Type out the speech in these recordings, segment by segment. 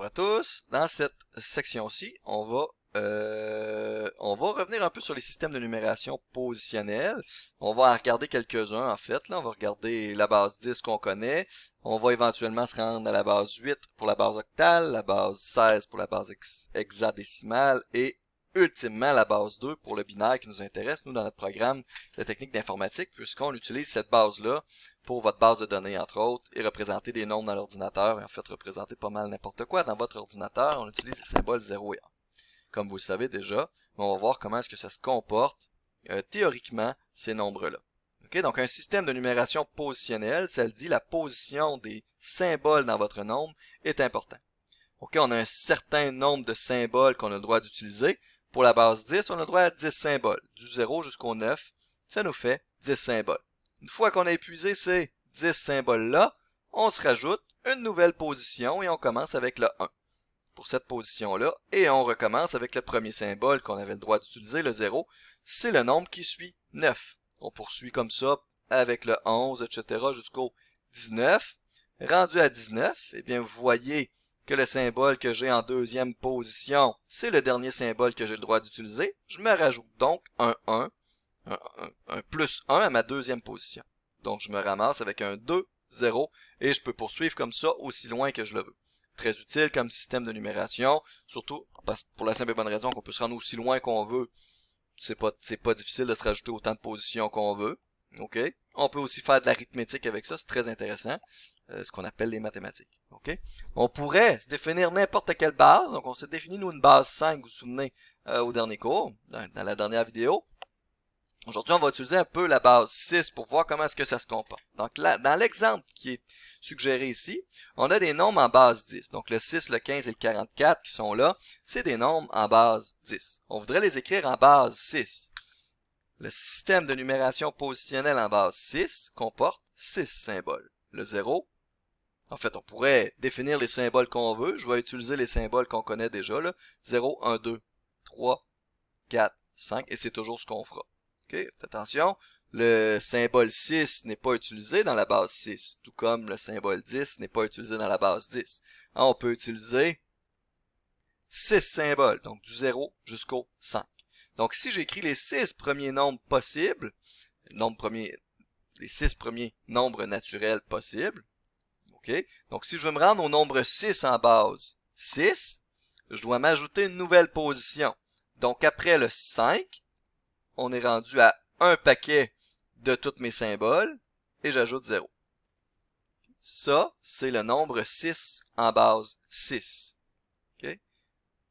Bonjour à tous. Dans cette section-ci, on va revenir un peu sur les systèmes de numération positionnelle. On va en regarder quelques-uns en fait. Là, on va regarder la base 10 qu'on connaît. On va éventuellement se rendre à la base 8 pour la base octale, la base 16 pour la base hexadécimale et ultimement la base 2 pour le binaire qui nous intéresse, nous, dans notre programme de technique d'informatique, puisqu'on utilise cette base-là pour votre base de données, entre autres, et représenter des nombres dans l'ordinateur, et en fait représenter pas mal n'importe quoi dans votre ordinateur. On utilise les symboles 0 et 1. Comme vous le savez déjà, mais on va voir comment est-ce que ça se comporte théoriquement, ces nombres-là. Okay? Donc un système de numération positionnelle, ça le dit, la position des symboles dans votre nombre est important. Okay? On a un certain nombre de symboles qu'on a le droit d'utiliser. Pour la base 10, on a le droit à 10 symboles. Du 0 jusqu'au 9, ça nous fait 10 symboles. Une fois qu'on a épuisé ces 10 symboles-là, on se rajoute une nouvelle position et on commence avec le 1 pour cette position-là. Et on recommence avec le premier symbole qu'on avait le droit d'utiliser, le 0. C'est le nombre qui suit 9. On poursuit comme ça avec le 11, etc. jusqu'au 19. Rendu à 19, eh bien vous voyez que le symbole que j'ai en deuxième position, c'est le dernier symbole que j'ai le droit d'utiliser. Je me rajoute donc un 1, un plus 1 à ma deuxième position. Donc je me ramasse avec un 2, 0, et je peux poursuivre comme ça aussi loin que je le veux. Très utile comme système de numération, surtout pour la simple et bonne raison qu'on peut se rendre aussi loin qu'on veut. C'est pas difficile de se rajouter autant de positions qu'on veut. OK? On peut aussi faire de l'arithmétique avec ça, c'est très intéressant. Ce qu'on appelle les mathématiques. OK? On pourrait se définir n'importe quelle base. Donc, on s'est défini, nous, une base 5, vous vous souvenez, au dernier cours, dans la dernière vidéo. Aujourd'hui, on va utiliser un peu la base 6 pour voir comment est-ce que ça se comporte. Donc, là, dans l'exemple qui est suggéré ici, on a des nombres en base 10. Donc, le 6, le 15 et le 44 qui sont là, c'est des nombres en base 10. On voudrait les écrire en base 6. Le système de numération positionnelle en base 6 comporte 6 symboles. Le 0, en fait, on pourrait définir les symboles qu'on veut. Je vais utiliser les symboles qu'on connaît déjà, là. 0, 1, 2, 3, 4, 5, et c'est toujours ce qu'on fera. Okay? Attention, le symbole 6 n'est pas utilisé dans la base 6, tout comme le symbole 10 n'est pas utilisé dans la base 10. On peut utiliser 6 symboles, donc du 0 jusqu'au 5. Donc si j'écris les 6 premiers nombres possibles, les 6 premiers nombres naturels possibles, okay? Donc si je veux me rendre au nombre 6 en base 6, je dois m'ajouter une nouvelle position. Donc après le 5, on est rendu à un paquet de tous mes symboles et j'ajoute 0. Ça, c'est le nombre 6 en base 6. Okay?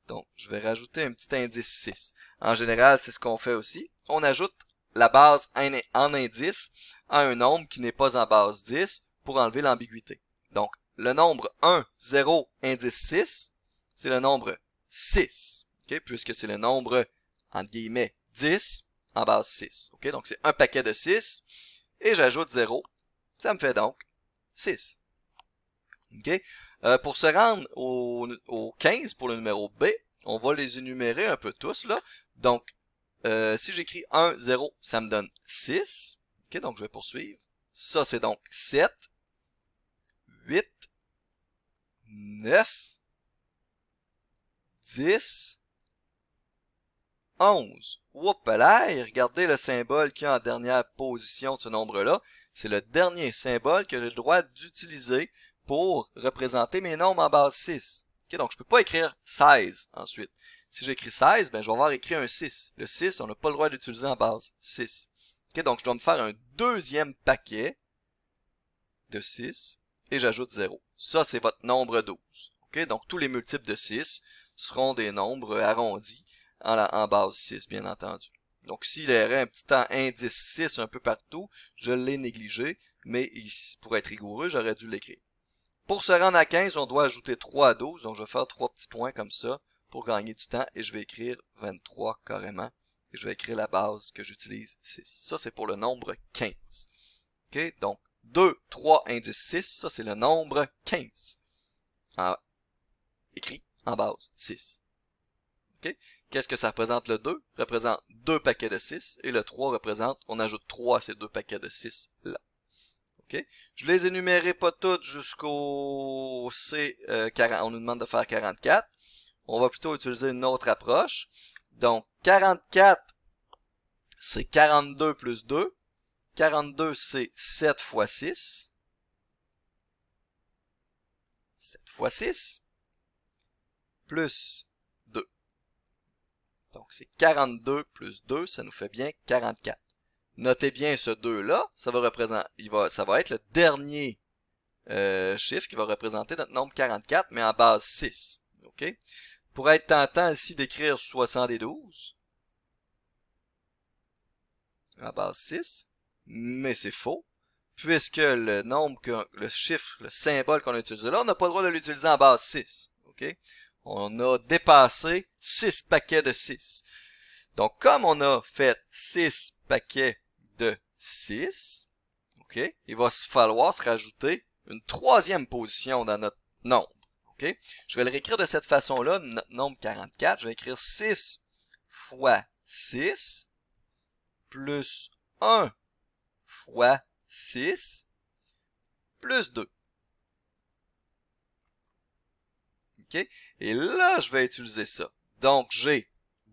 Donc, je vais rajouter un petit indice 6. En général, c'est ce qu'on fait aussi. On ajoute la base en indice à un nombre qui n'est pas en base 10 pour enlever l'ambiguïté. Donc, le nombre 1, 0, indice 6, c'est le nombre 6. Okay? Puisque c'est le nombre, entre guillemets, 10 en base 6. Okay? Donc, c'est un paquet de 6 et j'ajoute 0. Ça me fait donc 6. Okay? Pour se rendre au 15 pour le numéro B, on va les énumérer un peu tous là. Donc, si j'écris 1, 0, ça me donne 6. Okay? Donc, je vais poursuivre. Ça, c'est donc 7, 8, 9, 10, 11. Oups là, regardez le symbole qui est en dernière position de ce nombre-là. C'est le dernier symbole que j'ai le droit d'utiliser pour représenter mes nombres en base 6. Okay, donc je peux pas écrire 16 ensuite. Si j'écris 16, ben je vais avoir écrit un 6. Le 6, on n'a pas le droit d'utiliser en base 6. Okay, donc je dois me faire un deuxième paquet de 6 et j'ajoute 0. Ça, c'est votre nombre 12. Okay, donc tous les multiples de 6 seront des nombres arrondis en base 6, bien entendu. Donc, s'il y aurait un petit indice 6 un peu partout, je l'ai négligé, mais pour être rigoureux, j'aurais dû l'écrire. Pour se rendre à 15, on doit ajouter 3 à 12, donc je vais faire 3 petits points comme ça pour gagner du temps, et je vais écrire 23 carrément, et je vais écrire la base que j'utilise 6. Ça, c'est pour le nombre 15. OK? Donc, 2, 3, indice 6, ça c'est le nombre 15. Écrit en base 6. Okay? Qu'est-ce que ça représente le 2? Représente 2 paquets de 6 et le 3 représente, on ajoute 3 à ces 2 paquets de 6 là. OK? Je les énumérerai pas toutes jusqu'au C 40. On nous demande de faire 44. On va plutôt utiliser une autre approche. Donc, 44, c'est 42 plus 2. 42, c'est 7 fois 6. 7 fois 6. Plus 2. Donc, c'est 42 plus 2, ça nous fait bien 44. Notez bien ce 2-là, ça va représenter, ça va être le dernier chiffre qui va représenter notre nombre 44, mais en base 6. OK? Pour être tentant ici d'écrire 72 en base 6, mais c'est faux, puisque le nombre, le chiffre, le symbole qu'on a utilisé là, on n'a pas le droit de l'utiliser en base 6. OK? On a dépassé 6 paquets de 6. Donc, comme on a fait 6 paquets de 6, OK, il va se falloir se rajouter une troisième position dans notre nombre. OK? Je vais le réécrire de cette façon-là, notre nombre 44. Je vais écrire 6 fois 6 plus 1 fois 6 plus 2. OK? Et là, je vais utiliser ça. Donc, j'ai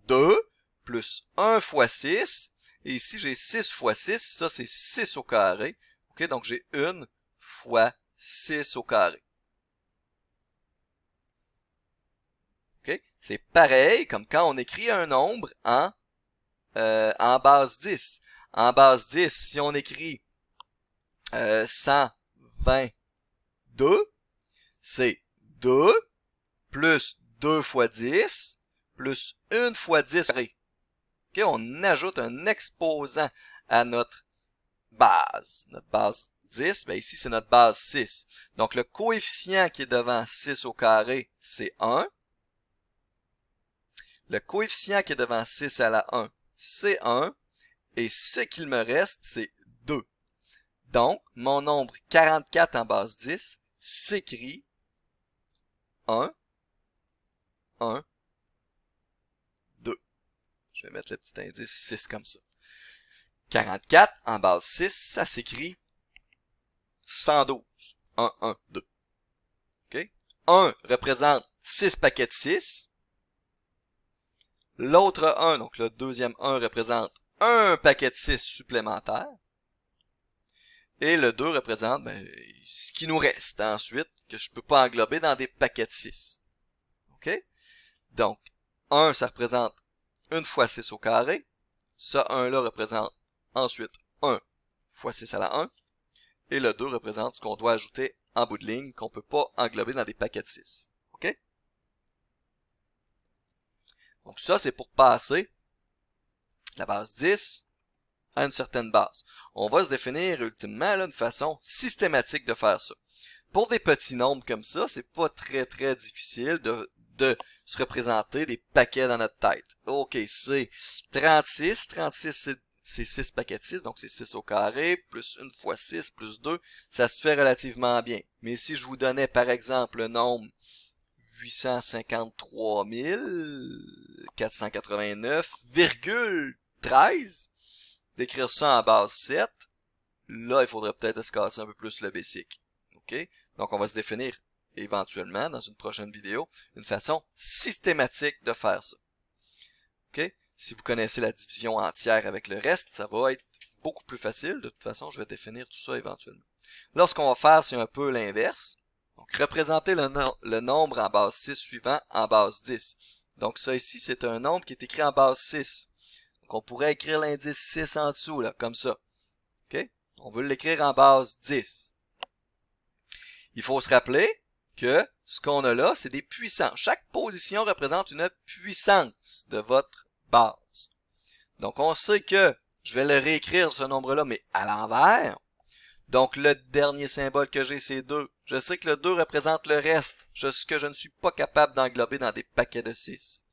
2 plus 1 fois 6. Et ici, j'ai 6 fois 6. Ça, c'est 6 au carré. OK? Donc, j'ai 1 fois 6 au carré. OK? C'est pareil comme quand on écrit un nombre en base 10. En base 10, si on écrit 122, c'est 2 plus 2 fois 10 plus 1 fois 10 carré. OK? On ajoute un exposant à notre base. Notre base 10, ben ici c'est notre base 6. Donc le coefficient qui est devant 6 au carré, c'est 1. Le coefficient qui est devant 6 à la 1, c'est 1. Et ce qu'il me reste, c'est 2. Donc, mon nombre 44 en base 10 s'écrit 1, 1, 2. Je vais mettre le petit indice 6 comme ça. 44 en base 6, ça s'écrit 112. 1, 1, 2. OK? 1 représente 6 paquets de 6. L'autre 1, donc le deuxième 1 représente un paquet de 6 supplémentaire. Et le 2 représente ce qui nous reste ensuite, que je ne peux pas englober dans des paquets de 6. OK? Donc, 1, ça représente 1 fois 6 au carré. Ce 1-là représente ensuite 1 fois 6 à la 1. Et le 2 représente ce qu'on doit ajouter en bout de ligne, qu'on ne peut pas englober dans des paquets de 6. OK? Donc ça, c'est pour passer la base 10 à une certaine base. On va se définir ultimement là, une façon systématique de faire ça. Pour des petits nombres comme ça, c'est pas très difficile de se représenter des paquets dans notre tête. OK, c'est 36. 36, c'est 6 paquets de 6, donc c'est 6 au carré, plus 1 fois 6, plus 2. Ça se fait relativement bien. Mais si je vous donnais par exemple le nombre 853 489,13, d'écrire ça en base 7, là, il faudrait peut-être se casser un peu plus le basic. OK? Donc, on va se définir éventuellement, dans une prochaine vidéo, une façon systématique de faire ça. OK? Si vous connaissez la division entière avec le reste, ça va être beaucoup plus facile. De toute façon, je vais définir tout ça éventuellement. Là, ce qu'on va faire, c'est un peu l'inverse. Donc, représenter le nombre en base 6 suivant en base 10. Donc, ça ici, c'est un nombre qui est écrit en base 6. Donc, on pourrait écrire l'indice 6 en dessous, là, comme ça. OK? On veut l'écrire en base 10. Il faut se rappeler que ce qu'on a là, c'est des puissances. Chaque position représente une puissance de votre base. Donc, on sait que je vais le réécrire, ce nombre-là, mais à l'envers. Donc, le dernier symbole que j'ai, c'est 2. Je sais que le 2 représente le reste, ce que je ne suis pas capable d'englober dans des paquets de 6.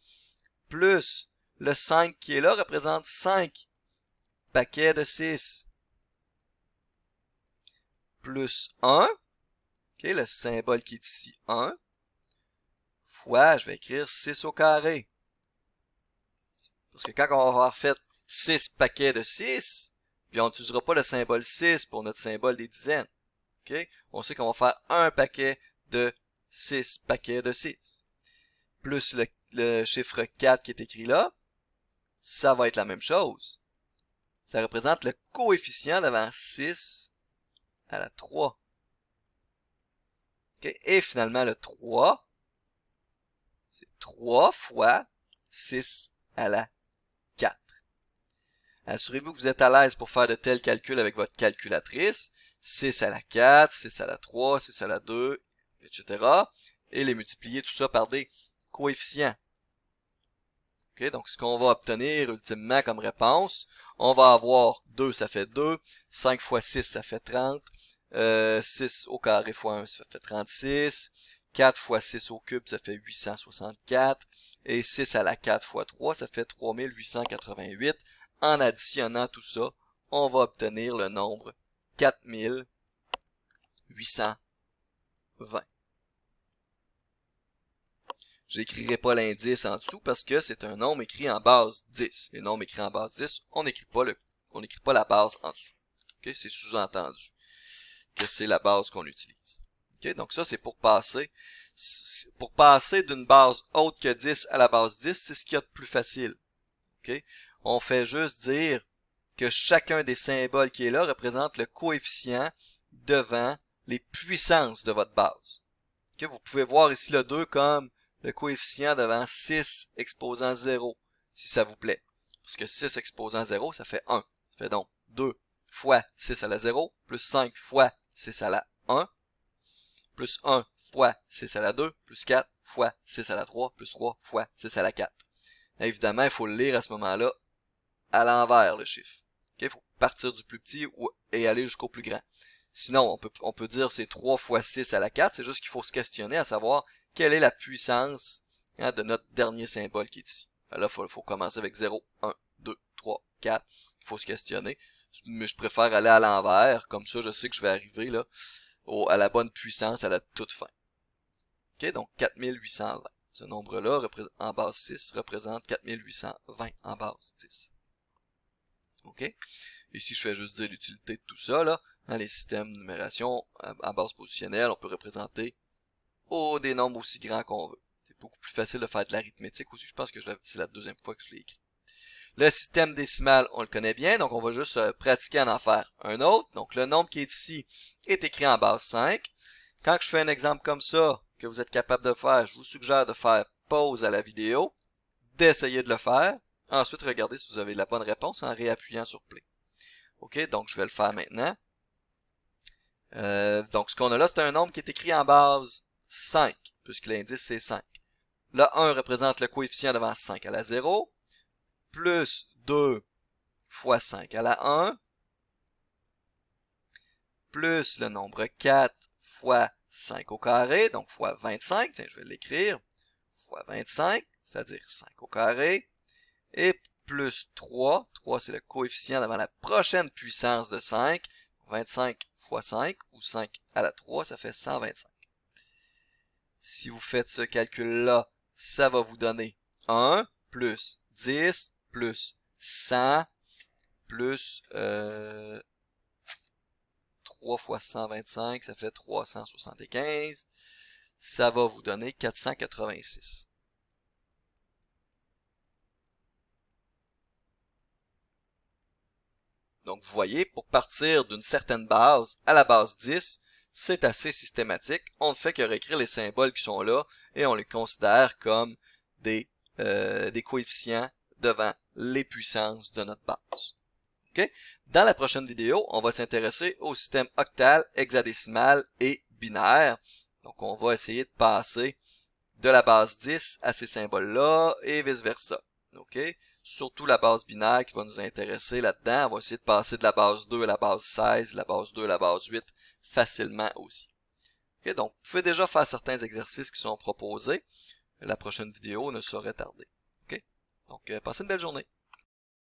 Plus, le 5 qui est là représente 5 paquets de 6. Plus 1, OK, le symbole qui est ici, 1, fois, je vais écrire 6 au carré. Parce que quand on va avoir fait 6 paquets de 6, puis on n'utilisera pas le symbole 6 pour notre symbole des dizaines. OK? On sait qu'on va faire un paquet de 6 paquets de 6. Plus le chiffre 4 qui est écrit là, ça va être la même chose. Ça représente le coefficient devant 6 à la 3. OK? Et finalement, le 3, c'est 3 fois 6 à la 4. Assurez-vous que vous êtes à l'aise pour faire de tels calculs avec votre calculatrice. 6 à la 4, 6 à la 3, 6 à la 2, etc. Et les multiplier tout ça par des coefficients. Okay, donc, ce qu'on va obtenir ultimement comme réponse, on va avoir 2, ça fait 2, 5 fois 6, ça fait 30, 6 au carré fois 1, ça fait 36, 4 fois 6 au cube, ça fait 864, et 6 à la 4 fois 3, ça fait 3888. En additionnant tout ça, on va obtenir le nombre 4820. J'écrirai pas l'indice en dessous parce que c'est un nombre écrit en base 10. Les nombres écrits en base 10, on n'écrit pas la base en dessous. Okay? C'est sous-entendu que c'est la base qu'on utilise. Okay? Donc ça, c'est pour passer. Pour passer d'une base autre que 10 à la base 10, c'est ce qu'il y a de plus facile. Okay? On fait juste dire que chacun des symboles qui est là représente le coefficient devant les puissances de votre base. Okay? Vous pouvez voir ici le 2 comme le coefficient devant 6 exposant 0, si ça vous plaît. Parce que 6 exposant 0, ça fait 1. Ça fait donc 2 fois 6 à la 0, plus 5 fois 6 à la 1, plus 1 fois 6 à la 2, plus 4 fois 6 à la 3, plus 3 fois 6 à la 4. Évidemment, il faut le lire à ce moment-là à l'envers, le chiffre. Il faut partir du plus petit et aller jusqu'au plus grand. Sinon, on peut dire c'est 3 fois 6 à la 4, c'est juste qu'il faut se questionner à savoir quelle est la puissance de notre dernier symbole qui est ici. Là, il faut commencer avec 0, 1, 2, 3, 4. Il faut se questionner. Mais je préfère aller à l'envers. Comme ça, je sais que je vais arriver là à la bonne puissance à la toute fin. Okay, donc 4820. Ce nombre-là, en base 6, représente 4820 en base 10. OK? Ici, je fais juste dire l'utilité de tout ça. Là. Dans les systèmes de numération en base positionnelle, on peut représenter des nombres aussi grands qu'on veut. C'est beaucoup plus facile de faire de l'arithmétique aussi. Je pense que c'est la deuxième fois que je l'ai écrit. Le système décimal, on le connaît bien, donc on va juste pratiquer à en faire un autre. Donc le nombre qui est ici est écrit en base 5. Quand je fais un exemple comme ça, que vous êtes capable de faire, je vous suggère de faire pause à la vidéo, d'essayer de le faire. Ensuite, regardez si vous avez la bonne réponse en réappuyant sur play. OK, donc je vais le faire maintenant. Donc ce qu'on a là, c'est un nombre qui est écrit en base 5, puisque l'indice c'est 5. Le 1 représente le coefficient devant 5 à la 0, plus 2 fois 5 à la 1, plus le nombre 4 fois 5 au carré, donc fois 25, tiens, je vais l'écrire, fois 25, c'est-à-dire 5 au carré, et plus 3, 3 c'est le coefficient devant la prochaine puissance de 5, 25 fois 5, ou 5 à la 3, ça fait 125. Si vous faites ce calcul-là, ça va vous donner 1 plus 10 plus 100 plus 3 fois 125, ça fait 375. Ça va vous donner 486. Donc vous voyez, pour partir d'une certaine base à la base 10, c'est assez systématique. On ne fait que réécrire les symboles qui sont là et on les considère comme des coefficients devant les puissances de notre base. Okay? Dans la prochaine vidéo, on va s'intéresser au système octal, hexadécimal et binaire. Donc on va essayer de passer de la base 10 à ces symboles-là et vice-versa. Okay? Surtout la base binaire qui va nous intéresser là-dedans. On va essayer de passer de la base 2 à la base 16, la base 2 à la base 8 facilement aussi. Okay? Donc, vous pouvez déjà faire certains exercices qui sont proposés. La prochaine vidéo ne saurait tarder. Okay? Donc, passez une belle journée.